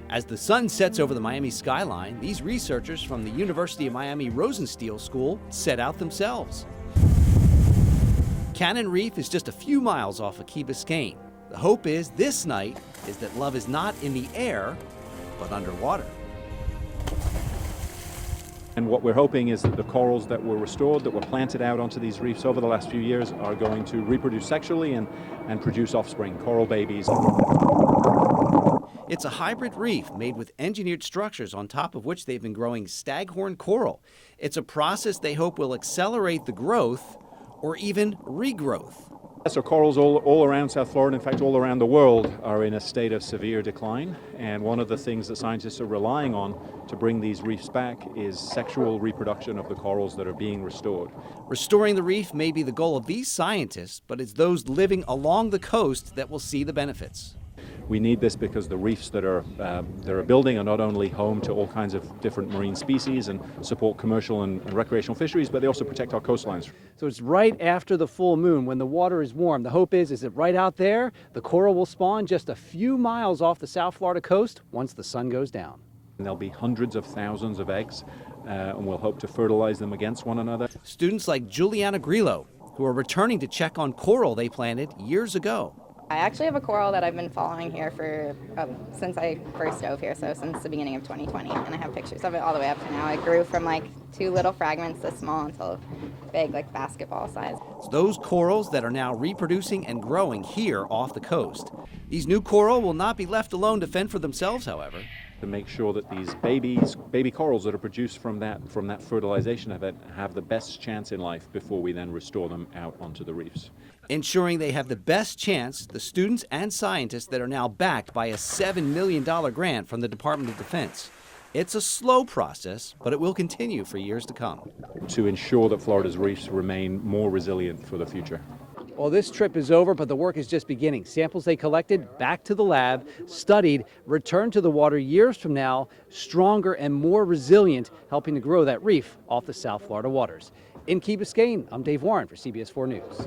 As the sun sets over the Miami skyline, these researchers from the University of Miami Rosenstiel School set out themselves. Cannon Reef is just a few miles off of Key Biscayne. The hope is this night is that love is not in the air, but underwater. And what we're hoping is that the corals that were restored, that were planted out onto these reefs over the last few years, are going to reproduce sexually and produce offspring, coral babies. It's a hybrid reef made with engineered structures on top of which they've been growing staghorn coral. It's a process they hope will accelerate the growth or even regrowth. So corals all around South Florida, in fact all around the world, are in a state of severe decline. And one of the things that scientists are relying on to bring these reefs back is sexual reproduction of the corals that are being restored. Restoring the reef may be the goal of these scientists, but it's those living along the coast that will see the benefits. We need this because the reefs that are building are not only home to all kinds of different marine species and support commercial and recreational fisheries, but they also protect our coastlines. So it's right after the full moon when the water is warm. The hope is that right out there, the coral will spawn just a few miles off the South Florida coast once the sun goes down. And there'll be hundreds of thousands of eggs, and we'll hope to fertilize them against one another. Students like Juliana Grillo, who are returning to check on coral they planted years ago. I actually have a coral that I've been following here for since I first dove here, so since the beginning of 2020, and I have pictures of it all the way up to now. It grew from like 2 little fragments this small until big, like basketball size. It's those corals that are now reproducing and growing here off the coast. These new coral will not be left alone to fend for themselves, however. To make sure that these baby corals that are produced from that fertilization event have the best chance in life before we then restore them out onto the reefs. Ensuring they have the best chance, the students and scientists that are now backed by a $7 million grant from the Department of Defense. It's a slow process, but it will continue for years to come. To ensure that Florida's reefs remain more resilient for the future. Well, this trip is over, but the work is just beginning. Samples they collected, back to the lab, studied, returned to the water years from now, stronger and more resilient, helping to grow that reef off the South Florida waters. In Key Biscayne, I'm Dave Warren for CBS 4 News.